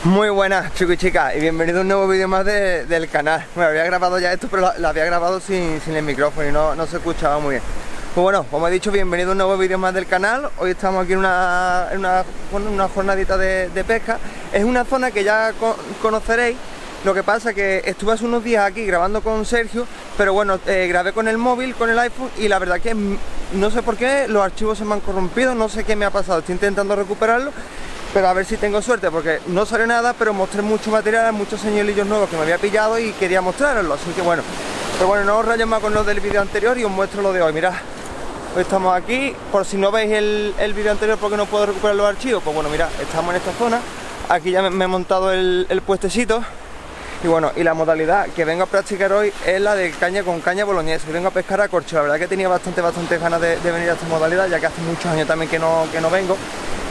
Muy buenas chicos y chicas y bienvenido a un nuevo vídeo más del canal. Bueno, había grabado ya esto, pero lo había grabado sin el micrófono y no se escuchaba muy bien. Pues bueno, como he dicho, bienvenido a un nuevo vídeo más del canal. Hoy estamos aquí en una jornadita de pesca. Es una zona que ya conoceréis. Lo que pasa que estuve hace unos días aquí grabando con Sergio, pero bueno, grabé con el móvil, con el iPhone, y la verdad que no sé por qué los archivos se me han corrompido, no sé qué me ha pasado, estoy intentando recuperarlo, pero a ver si tengo suerte, porque no sale nada, pero mostré mucho material, muchos señuelillos nuevos que me había pillado y quería mostraroslo, así que bueno. Pero bueno, no os rayéis más con los del vídeo anterior y os muestro lo de hoy. Mirad, hoy estamos aquí, por si no veis el vídeo anterior porque no puedo recuperar los archivos, pues bueno, mirad, estamos en esta zona, aquí ya me he montado el puestecito. Y bueno, y la modalidad que vengo a practicar hoy es la de caña con caña boloñesa. Y vengo a pescar a corcho. La verdad que tenía bastante ganas de venir a esta modalidad, ya que hace muchos años también que no vengo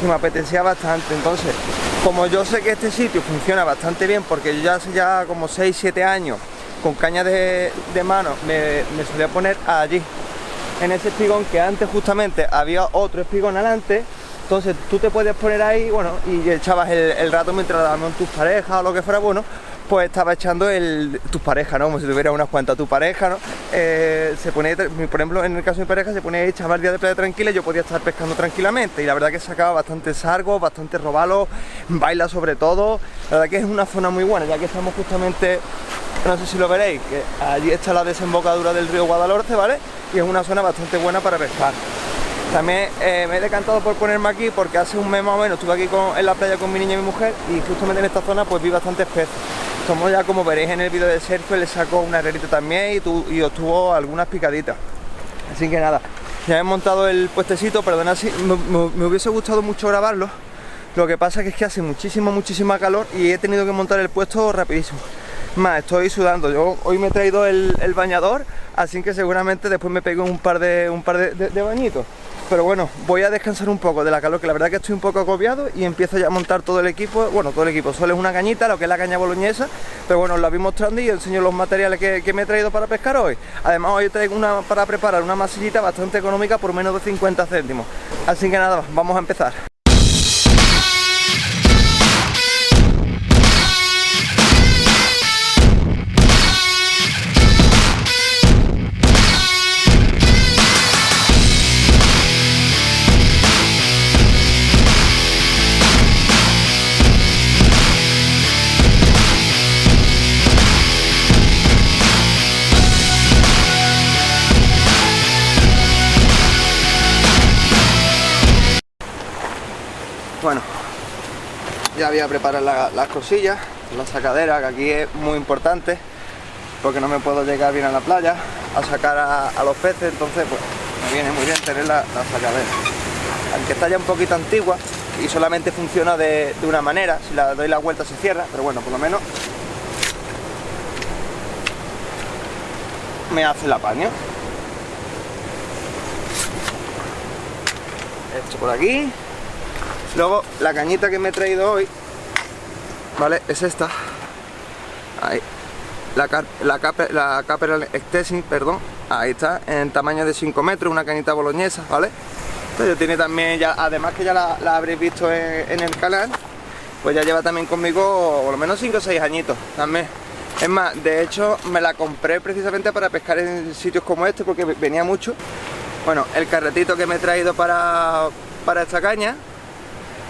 y me apetecía bastante. Entonces, como yo sé que este sitio funciona bastante bien, porque yo ya hace ya como 6-7 años con caña de mano me solía poner allí, en ese espigón, que antes justamente había otro espigón adelante. Entonces tú te puedes poner ahí, bueno, y echabas el rato mientras dabas con tus parejas o lo que fuera, bueno, pues estaba echando tus parejas, ¿no? Como si tuviera unas cuantas tu pareja, ¿no? Se ponía, por ejemplo, en el caso de mi pareja, se ponía y echaba el día de playa tranquila y yo podía estar pescando tranquilamente. Y la verdad que sacaba bastante sargos, bastante robalos, baila sobre todo. La verdad que es una zona muy buena, ya que estamos justamente, no sé si lo veréis, que allí está la desembocadura del río Guadalhorce, ¿vale? Y es una zona bastante buena para pescar. También me he decantado por ponerme aquí porque hace un mes más o menos estuve aquí en la playa con mi niña y mi mujer, y justamente en esta zona pues vi bastantes peces. Como ya, como veréis en el vídeo de Sergio, le sacó una herrerita también y obtuvo algunas picaditas. Así que nada, ya he montado el puestecito. Perdona si me hubiese gustado mucho grabarlo. Lo que pasa es que hace muchísima calor y he tenido que montar el puesto rapidísimo. Más, estoy sudando. Yo hoy me he traído el bañador, así que seguramente después me pego un par de bañitos. Pero bueno, voy a descansar un poco de la calor, que la verdad que estoy un poco agobiado, y empiezo ya a montar todo el equipo. Bueno, todo el equipo, solo es una cañita, lo que es la caña boloñesa, pero bueno, os la voy mostrando y os enseño los materiales que me he traído para pescar hoy. Además, hoy traigo para preparar una masillita bastante económica por menos de 50 céntimos. Así que nada, vamos a empezar. Bueno, ya voy a preparar las cosillas, la sacadera, que aquí es muy importante, porque no me puedo llegar bien a la playa a sacar a los peces. Entonces pues me viene muy bien tener la sacadera, aunque está ya un poquito antigua y solamente funciona de una manera. Si la doy la vuelta se cierra, pero bueno, por lo menos me hace el apaño. Esto por aquí. Luego la cañita que me he traído hoy, ¿vale? Es esta. Ahí. La Caperal Extension, perdón. Ahí está, en tamaño de 5 metros, una cañita boloñesa, ¿vale? Entonces tiene también, ya, además que ya la habréis visto en el canal, pues ya lleva también conmigo por lo menos 5 o 6 añitos también. Es más, de hecho me la compré precisamente para pescar en sitios como este, porque venía mucho. Bueno, el carretito que me he traído para esta caña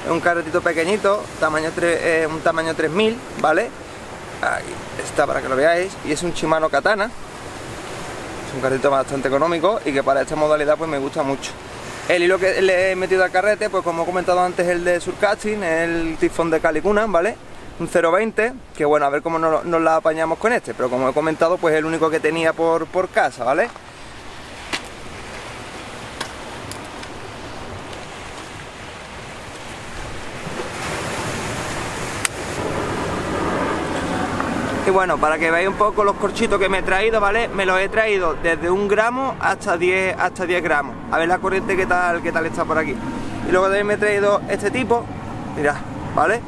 es un carretito pequeñito, un tamaño 3000, ¿vale? Ahí está, para que lo veáis. Y es un Shimano Katana. Es un carretito bastante económico y que para esta modalidad pues me gusta mucho. El hilo que le he metido al carrete, pues como he comentado antes, el de Surcasting, el tifón de Calicunan, ¿vale? Un 0.20, que bueno, a ver cómo nos la apañamos con este, pero como he comentado, pues es el único que tenía por casa, ¿vale? Y bueno, para que veáis un poco los corchitos que me he traído, ¿vale? Me los he traído desde 1 gramo hasta 10 gramos. A ver la corriente qué tal está por aquí. Y luego también me he traído este tipo, mirad, ¿vale?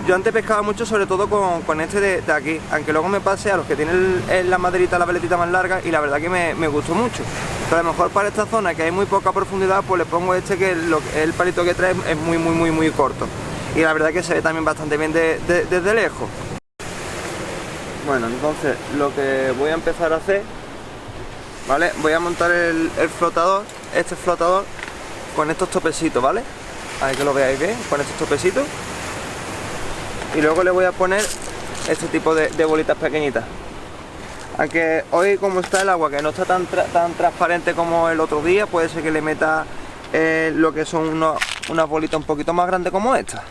Yo antes pescaba mucho, sobre todo con este de aquí, aunque luego me pasé a los que tienen la maderita, la veletita más larga, y la verdad que me gustó mucho. Pero a lo mejor para esta zona, que hay muy poca profundidad, pues le pongo este, que el palito que trae es muy corto. y la verdad que se ve también bastante bien desde lejos. Bueno, entonces lo que voy a empezar a hacer, ¿vale? Voy a montar el flotador, este flotador, con estos topecitos, ¿vale? Ahí que lo veáis bien, con estos topecitos. Y luego le voy a poner este tipo de bolitas pequeñitas. Aunque hoy, como está el agua, que no está tan transparente como el otro día, puede ser que le meta lo que son unas bolitas un poquito más grandes como esta.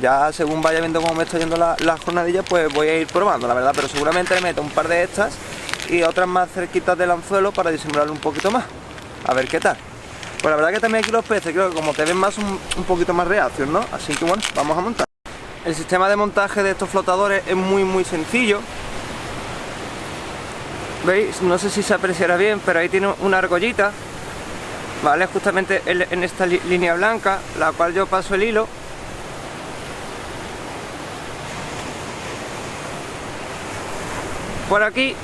Ya según vaya viendo cómo me está yendo las jornadillas, pues voy a ir probando, la verdad. Pero seguramente le meto un par de estas y otras más cerquitas del anzuelo para disimularlo un poquito más. A ver qué tal. Pues la verdad que también aquí los peces, creo que como te ven más un poquito más reacios, ¿no? Así que bueno, vamos a montar. El sistema de montaje de estos flotadores es muy sencillo. ¿Veis? No sé si se apreciará bien, pero ahí tiene una argollita, ¿vale? Justamente en esta línea blanca, la cual yo paso el hilo. Por aquí.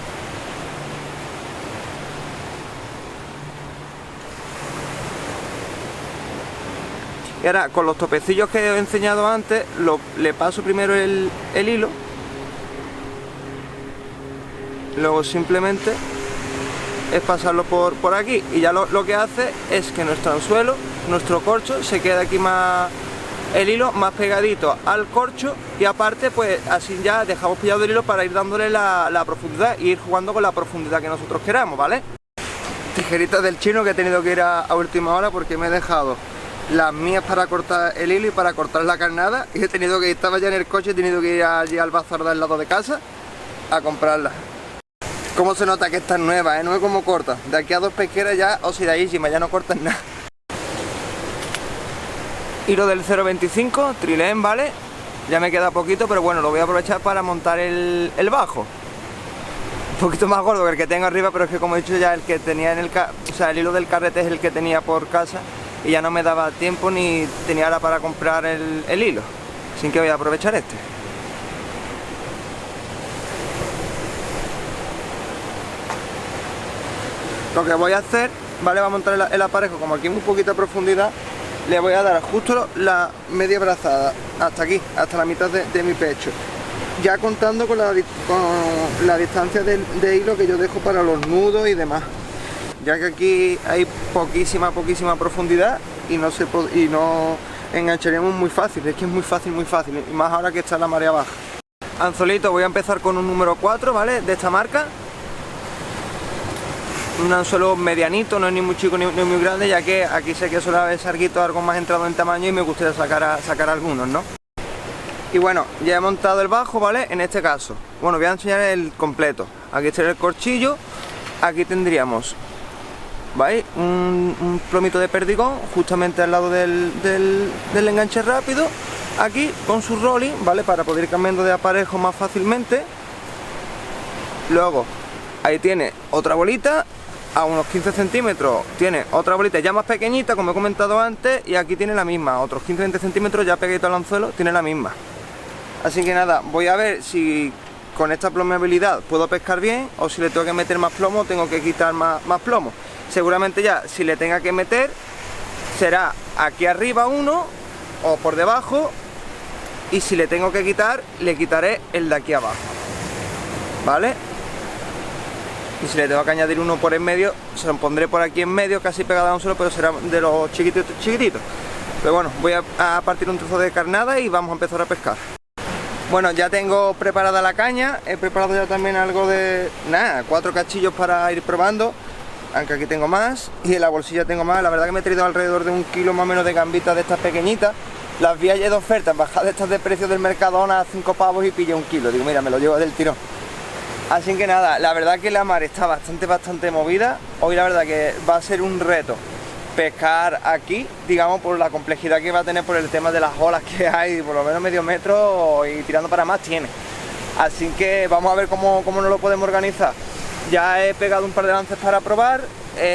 Y ahora con los topecillos que os he enseñado antes, le paso primero el hilo. Luego simplemente es pasarlo por aquí. Y ya lo que hace es que nuestro anzuelo, nuestro corcho, se queda aquí más el hilo más pegadito al corcho. Y aparte pues así ya dejamos pillado el hilo para ir dándole la profundidad y ir jugando con la profundidad que nosotros queramos, ¿vale? Tijeritas del chino que he tenido que ir a última hora porque me he dejado las mías para cortar el hilo y para cortar la carnada, y he tenido que, estaba ya en el coche, he tenido que ir allí al bazar del lado de casa a comprarlas. Cómo se nota que esta es nueva, no es como corta. De aquí a 2 pesqueras ya oxidadísima, ya no cortan nada. Hilo del 0,25, trilén, ¿vale? Ya me queda poquito, pero bueno, lo voy a aprovechar para montar el bajo. Un poquito más gordo que el que tengo arriba, pero es que como he dicho ya, el que tenía en el hilo del carrete es el que tenía por casa y ya no me daba tiempo ni tenía ahora para comprar el hilo. Así que voy a aprovechar este. Lo que voy a hacer, ¿vale? Va a montar el aparejo, como aquí en un poquito de profundidad, le voy a dar justo la media brazada, hasta aquí, hasta la mitad de mi pecho. Ya contando con la distancia de hilo que yo dejo para los nudos y demás. Ya que aquí hay poquísima profundidad y no engancharíamos muy fácil. Es que es muy fácil, y más ahora que está la marea baja. Anzuelito, voy a empezar con un número 4, ¿vale? De esta marca. Un anzuelo medianito, no es ni muy chico ni muy grande, ya que aquí sé que suele haber sarguitos algo más entrado en tamaño y me gustaría sacar algunos, ¿no? Y bueno, ya he montado el bajo, ¿vale? En este caso, bueno, voy a enseñar el completo. Aquí está el corchillo, aquí tendríamos, ¿veis? Un plomito de perdigón justamente al lado del enganche rápido, aquí con su rolling, ¿vale? Para poder ir cambiando de aparejo más fácilmente. Luego, ahí tiene otra bolita, a unos 15 centímetros tiene otra bolita ya más pequeñita, como he comentado antes, y aquí tiene la misma, otros 15-20 centímetros ya pegadito al anzuelo, tiene la misma. Así que nada, voy a ver si con esta plomeabilidad puedo pescar bien, o si le tengo que meter más plomo, tengo que quitar más plomo. Seguramente ya, si le tenga que meter, será aquí arriba uno, o por debajo, y si le tengo que quitar, le quitaré el de aquí abajo, ¿vale? Y si le tengo que añadir uno por en medio, se lo pondré por aquí en medio, casi pegado a un solo, pero será de los chiquititos. Pero bueno, voy a partir un trozo de carnada y vamos a empezar a pescar. Bueno, ya tengo preparada la caña, he preparado ya también algo de, 4 cachillos para ir probando, aunque aquí tengo más, y en la bolsilla tengo más. La verdad que me he traído alrededor de 1 kilo más o menos de gambitas de estas pequeñitas. Las vi ayer de ofertas, bajadas estas de precio del Mercadona a 5 pavos y pillé 1 kilo. Digo, mira, me lo llevo del tirón. Así que nada, la verdad que la mar está bastante movida. Hoy la verdad que va a ser un reto pescar aquí, digamos, por la complejidad que va a tener por el tema de las olas que hay, por lo menos medio metro y tirando para más tiene. Así que vamos a ver cómo nos lo podemos organizar. Ya he pegado un par de lances para probar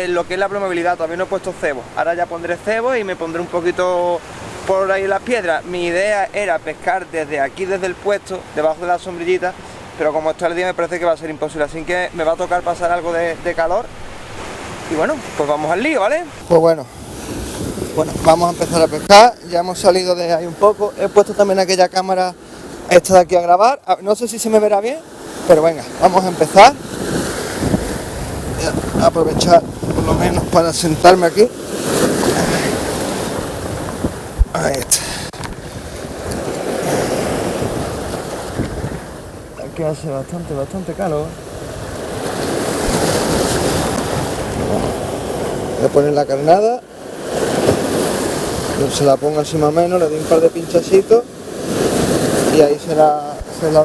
lo que es la plomeabilidad, todavía no he puesto cebo. Ahora ya pondré cebo y me pondré un poquito por ahí en las piedras. Mi idea era pescar desde aquí, desde el puesto, debajo de la sombrillita, pero como está el día me parece que va a ser imposible, así que me va a tocar pasar algo de calor. Y bueno, pues vamos al lío, ¿vale? Pues bueno, Bueno, vamos a empezar a pescar, ya hemos salido de ahí un poco, he puesto también aquella cámara esta de aquí a grabar, no sé si se me verá bien, pero venga, vamos a empezar. Voy a aprovechar por lo menos para sentarme aquí. Ahí está. Aquí hace bastante calor. Voy a poner la carnada. Se la pongo así más o menos, le doy un par de pinchacitos y ahí se la dejo.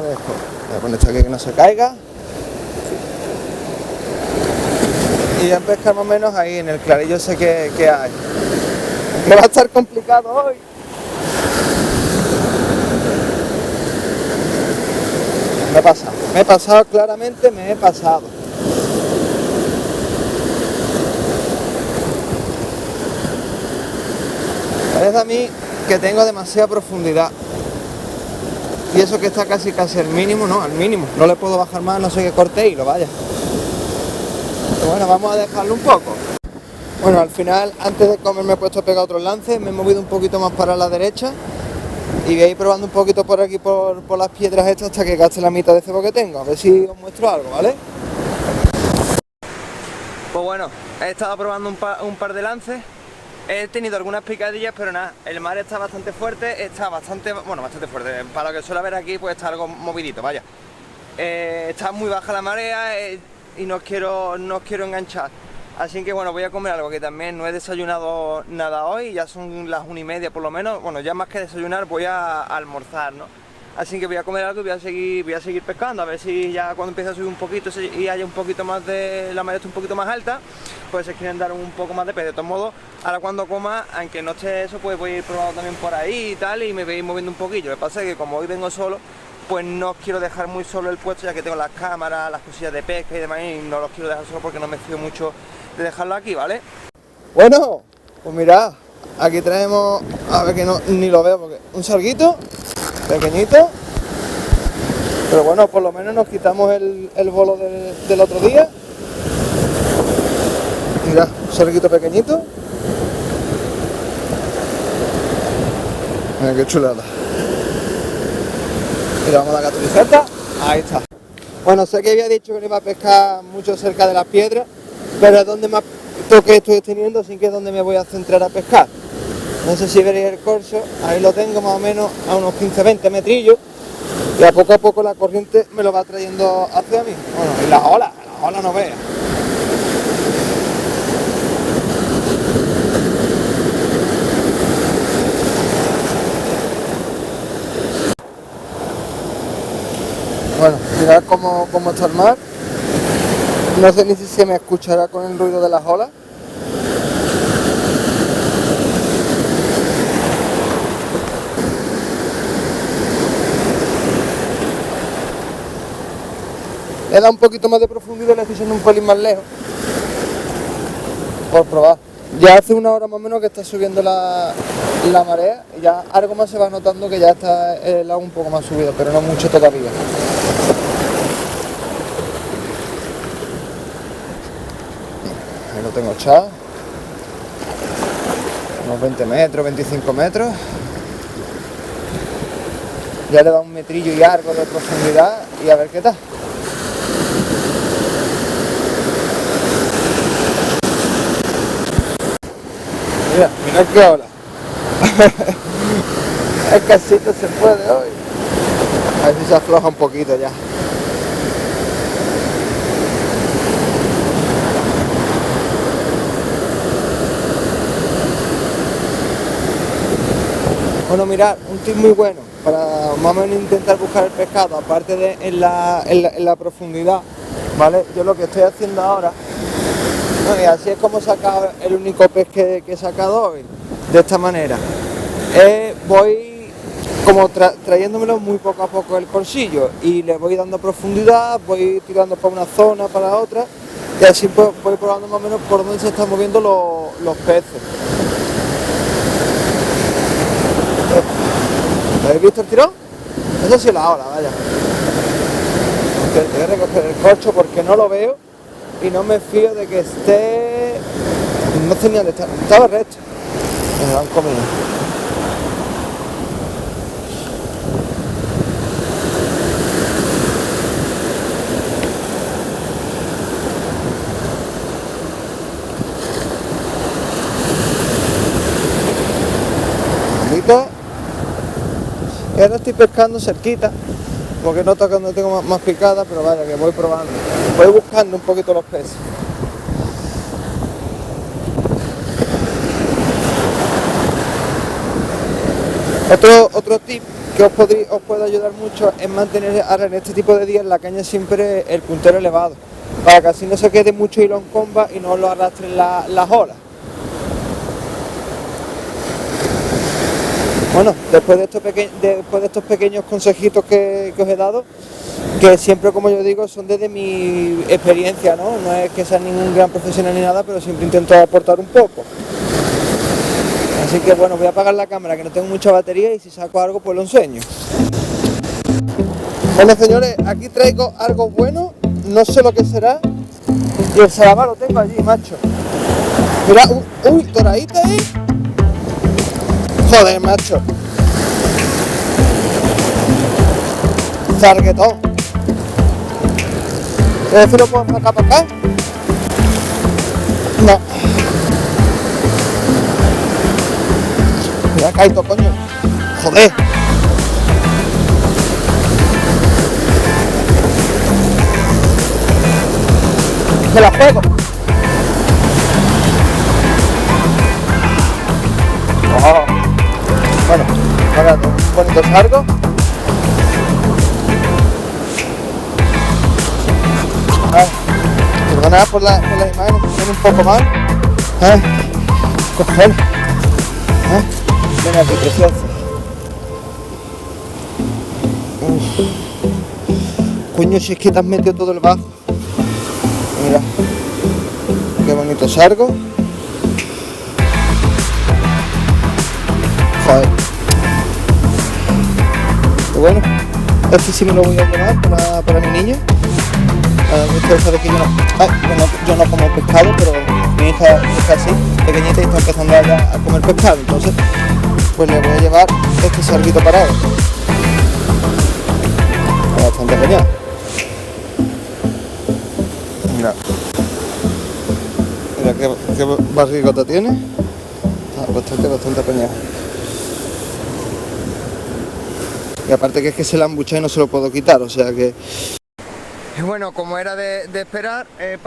Voy a poner esto aquí que no se caiga. Y ya pescar más o menos ahí en el clarillo ese que hay. Me va a estar complicado hoy. Me he pasado claramente, me he pasado. Parece a mí que tengo demasiada profundidad. Y eso que está casi al mínimo, no, al mínimo. No le puedo bajar más, no sé qué corte hilo, vaya. Pero bueno, vamos a dejarlo un poco. Bueno, al final, antes de comer me he puesto a pegar otros lances, me he movido un poquito más para la derecha y voy a ir probando un poquito por aquí, por las piedras estas, hasta que gaste la mitad de cebo que tengo. A ver si os muestro algo, ¿vale? Pues bueno, he estado probando un par de lances. He tenido algunas picadillas, pero nada, el mar está bastante fuerte, bastante fuerte. Para lo que suele haber aquí, pues está algo movidito, vaya. Está muy baja la marea y no os quiero enganchar. Así que bueno, voy a comer algo, que también no he desayunado nada hoy, ya son las 1:30 por lo menos. Bueno, ya más que desayunar voy a almorzar, ¿no? Así que voy a comer algo y voy a seguir pescando, a ver si ya cuando empiece a subir un poquito y haya un poquito más de la marea, está un poquito más alta, pues se quieren dar un poco más de pez. De todos modos, ahora cuando coma, aunque no esté eso, pues voy a ir probando también por ahí y tal, y me voy a ir moviendo un poquillo. Lo que pasa es que como hoy vengo solo, pues no os quiero dejar muy solo el puesto, ya que tengo las cámaras, las cosillas de pesca y demás, y no los quiero dejar solo porque no me fío mucho de dejarlo aquí, ¿vale? Bueno, pues mirad, aquí traemos, a ver que no, ni lo veo, porque un salguito pequeñito, pero bueno, por lo menos nos quitamos el bolo del otro día. Mirad, un salguito pequeñito. Mira qué chulada. Y le vamos a dar gaturiceta. Ahí está. Bueno, sé que había dicho que no iba a pescar mucho cerca de las piedras, pero es donde más toque estoy teniendo, así que es donde me voy a centrar a pescar. No sé si veréis el corso, ahí lo tengo más o menos a unos 15-20 metrillos, y a poco la corriente me lo va trayendo hacia mí. Bueno, y las olas no veas. Bueno, mirad cómo está el mar. No sé ni si se me escuchará con el ruido de las olas. Le da un poquito más de profundidad y le estoy echando un pelín más lejos. Por probar. Ya hace una hora más o menos que está subiendo la marea y ya algo más se va notando que ya está el agua un poco más subido, pero no mucho todavía. Ahí lo tengo echado. Unos 20 metros, 25 metros. Ya le da un metrillo y algo de profundidad y a ver qué tal. Mira qué ola. El casito se puede hoy. A ver si se afloja un poquito ya. Bueno, mirad, un tip muy bueno para más o menos intentar buscar el pescado, aparte de en la profundidad, ¿vale? Yo lo que estoy haciendo ahora, ¿no? Y así es como he sacado el único pez que he sacado hoy, de esta manera. Voy como trayéndomelo muy poco a poco el corsillo y le voy dando profundidad, voy tirando para una zona, para otra, y así pues voy probando más o menos por dónde se están moviendo los peces. ¿Lo habéis visto el tirón? Eso sí es la ola, vaya. Voy a recoger el corcho porque no lo veo y no me fío de que esté... No sé ni dónde está, estaba recto. Me lo han comido. Y ahora estoy pescando cerquita, porque noto que no tengo más picada, pero vaya, que voy probando. Voy buscando un poquito los peces. Otro tip que os puede ayudar mucho es mantener ahora en este tipo de días la caña siempre el puntero elevado, para que así no se quede mucho hilo en comba y no lo arrastren las olas. Bueno, después de estos pequeños consejitos que os he dado, que siempre, como yo digo, son desde mi experiencia, ¿no? No es que sea ningún gran profesional ni nada, pero siempre intento aportar un poco. Así que bueno, voy a apagar la cámara, que no tengo mucha batería, y si saco algo pues lo enseño. Bueno, señores, aquí traigo algo bueno, no sé lo que será, y el salamar lo tengo allí, macho. Mira, uy, doradita ahí. Joder, macho. Sarguetón. ¿Quieres si lo puedo sacar para acá? No. Mira, caído, coño. Joder. Me la pego. Oh. Bueno, ahora un bonito sargo. Perdonad por las imágenes que son un poco mal. Cojones. Ven aquí, precioso. Coño, si es que te has metido todo el bajo. Mira. Qué bonito sargo. Joder. Y bueno, este sí me lo voy a llevar para mi niño. Ustedes saben que yo no como pescado, pero mi hija es así, pequeñita, y está empezando ya a comer pescado. Entonces, pues le voy a llevar este sarguito para él. Está bastante genial. Mira qué barrigota tiene. Está bastante apañado. Y aparte que es que se la han buchado y no se lo puedo quitar, o sea que... Y bueno, como era de esperar, he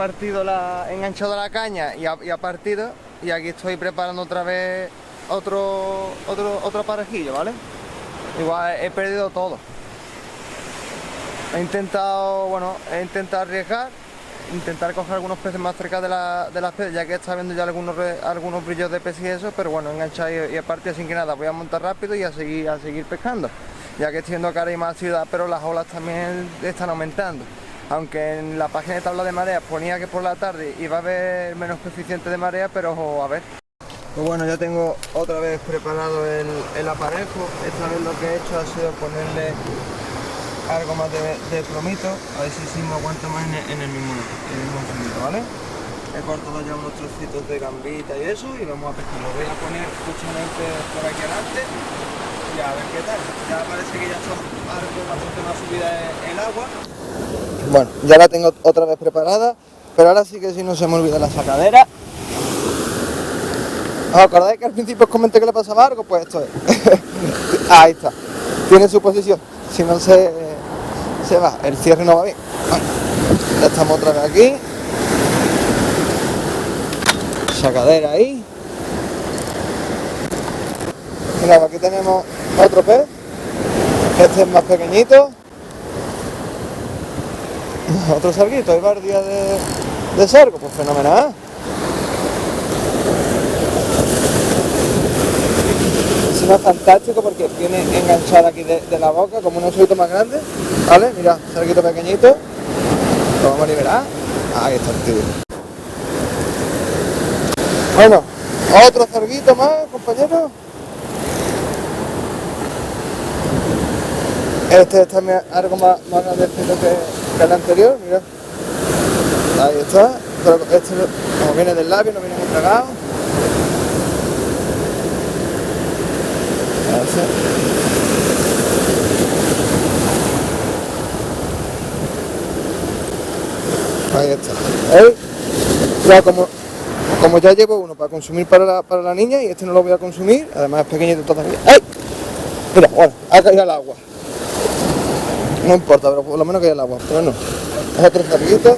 enganchado la caña y ha partido, y aquí estoy preparando otra vez otro aparejillo, ¿vale? Igual he perdido todo. He intentado arriesgar, intentar coger algunos peces más cerca de las peces, ya que está viendo ya algunos brillos de peces y eso, pero bueno, he enganchado y he partido, sin que nada, voy a montar rápido y a seguir pescando, ya que estoy viendo que ahora hay más actividad, pero las olas también están aumentando. Aunque en la página de tabla de marea ponía que por la tarde iba a haber menos coeficiente de marea, pero a ver. Pues bueno, ya tengo otra vez preparado el aparejo. Esta vez lo que he hecho ha sido ponerle algo más de plomito, a ver si me aguanta más en el mismo fundito, ¿vale? He cortado ya unos trocitos de gambita y eso, y vamos a pescar. Lo voy a poner justamente por aquí adelante y a ver qué tal. Ya parece que ya está algo bastante más subida el agua. Bueno, ya la tengo otra vez preparada, pero ahora sí que si no se me olvida la sacadera. ¿Os acordáis que al principio os comenté que le pasaba algo? Pues esto es. Ahí está. Tiene su posición. Si no se va, el cierre no va bien. Bueno, ya estamos otra vez aquí. Sacadera ahí. Mira, aquí tenemos otro pez. Este es más pequeñito. Otro sarguito, ahí va el día de sargo, pues fenomenal. Es fantástico porque viene enganchada aquí de la boca como un osito más grande, ¿vale? Mira, sarguito pequeñito, lo vamos a liberar. Ahí está el tío. Bueno, otro sarguito más, compañero. Este es también algo más grandecito que el anterior, mira. Ahí está. Pero este como viene del labio, no viene muy tragado. entonces ahí está. Ya como ya llevo uno para consumir para la niña y este no lo voy a consumir, además es pequeñito todavía. ¡Ay! Mira, bueno, ha caído al agua. No importa, pero por lo menos cae al agua. Pero no. Es otro zapillito.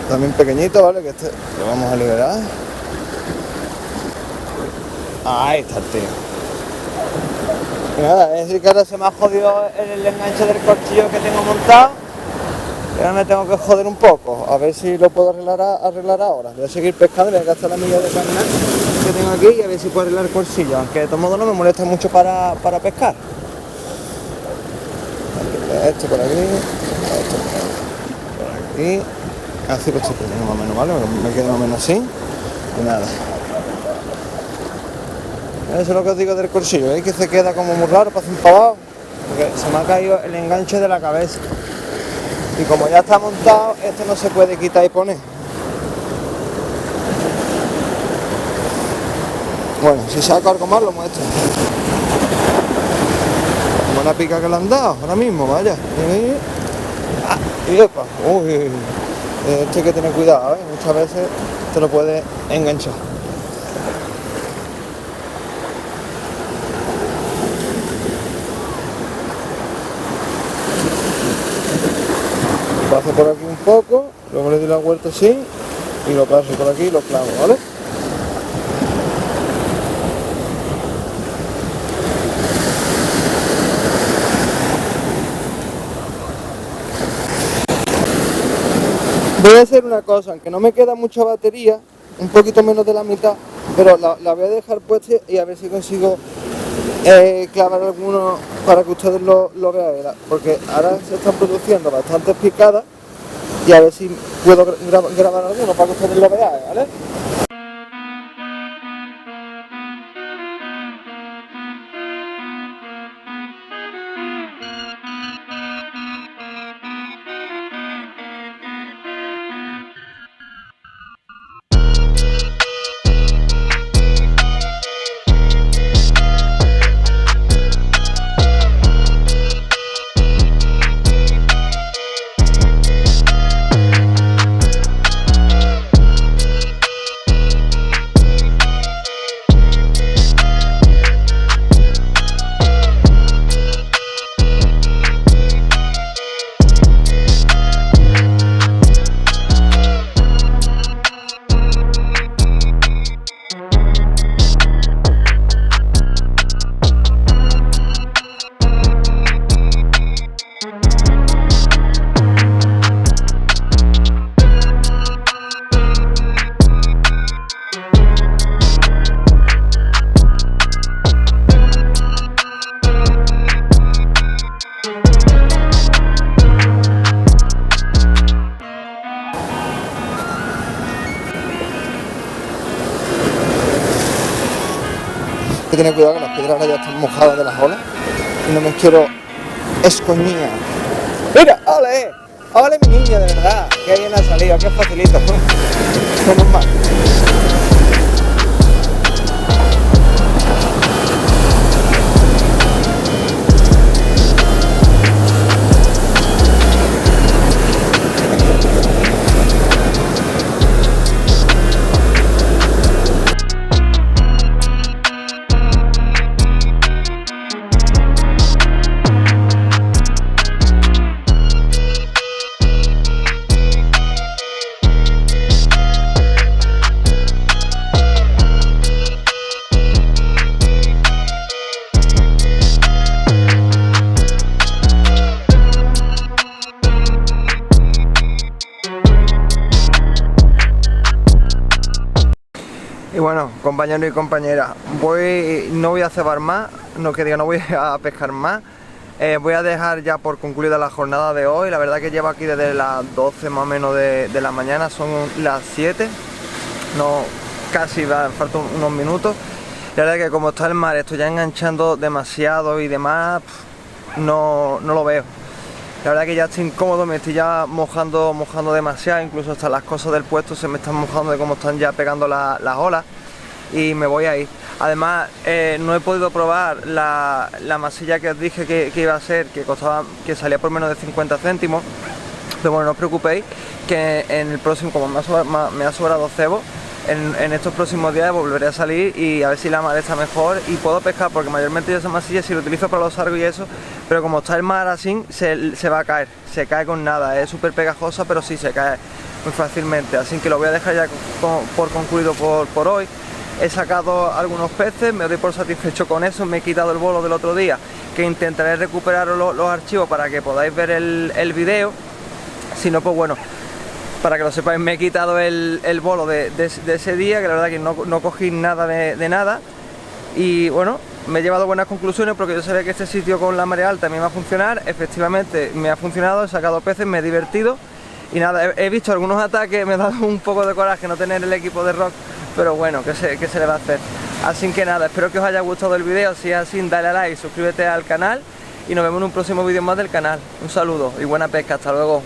También pequeñito, ¿vale? Que este lo vamos a liberar. Ahí está el tío. Y nada, es decir que ahora se me ha jodido el enganche del corchillo que tengo montado. Y ahora me tengo que joder un poco. A ver si lo puedo arreglar ahora. Voy a seguir pescando, voy a gastar la milla de carnal que tengo aquí y a ver si puedo arreglar el corchillo. Aunque de todos modos no me molesta mucho para pescar. Esto por aquí, esto por aquí, así lo estoy poniendo más o menos, ¿vale? Me quedo más o menos así y nada. Eso es lo que os digo del corchillo, ¿veis? Que se queda como muy raro, parece un pavado, porque se me ha caído el enganche de la cabeza y como ya está montado, esto no se puede quitar y poner. Bueno, si saco algo más lo muestro. La pica que le han dado ahora mismo, vaya. Y epa, uy, esto hay que tener cuidado, ¿eh? Muchas veces te lo puede enganchar. Paso por aquí un poco, luego le doy la vuelta así y lo paso por aquí y lo clavo, ¿vale? Voy a hacer una cosa, aunque no me queda mucha batería, un poquito menos de la mitad, pero la voy a dejar puesta y a ver si consigo clavar alguno para que ustedes lo vean, porque ahora se están produciendo bastantes picadas y a ver si puedo grabar alguno para que ustedes lo vean, ¿vale? Hay que tener cuidado que las piedras ahora ya están mojadas de las olas y no me quiero escoñar. ¡Mira! ¡Ole! ¡Ole mi niña, de verdad! ¡Qué bien ha salido! ¡Qué facilito! Menos mal. Y bueno, compañeros y compañeras, no voy a cebar más, no voy a pescar más. Voy a dejar ya por concluida la jornada de hoy. La verdad que llevo aquí desde las 12 más o menos de la mañana, son las 7, no, casi faltan unos minutos. La verdad que como está el mar, estoy ya enganchando demasiado y demás, no lo veo. La verdad que ya estoy incómodo, me estoy ya mojando demasiado, incluso hasta las cosas del puesto se me están mojando de cómo están ya pegando las olas y me voy a ir. Además, no he podido probar la masilla que os dije que iba a ser, que salía por menos de 50 céntimos. Pero bueno, no os preocupéis, que en el próximo, como me ha sobrado cebo, en estos próximos días volveré a salir y a ver si la mar está mejor y puedo pescar, porque mayormente yo esa masilla si lo utilizo para los sargos y eso, pero como está el mar así, se va a caer, se cae con nada, es súper pegajosa, pero sí se cae muy fácilmente, así que lo voy a dejar ya por concluido por hoy. He sacado algunos peces, me doy por satisfecho con eso, me he quitado el bolo del otro día, que intentaré recuperar los archivos para que podáis ver el vídeo. Si no, pues bueno, para que lo sepáis, me he quitado el bolo de ese día, que la verdad que no cogí nada de nada. Y bueno, me he llevado buenas conclusiones porque yo sabía que este sitio con la marea alta me iba a funcionar. Efectivamente me ha funcionado, he sacado peces, me he divertido. Y nada, he visto algunos ataques, me ha dado un poco de coraje no tener el equipo de rock, pero bueno, ¿qué se le va a hacer? Así que nada, espero que os haya gustado el vídeo. Si es así, dale a like, suscríbete al canal y nos vemos en un próximo vídeo más del canal. Un saludo y buena pesca, hasta luego.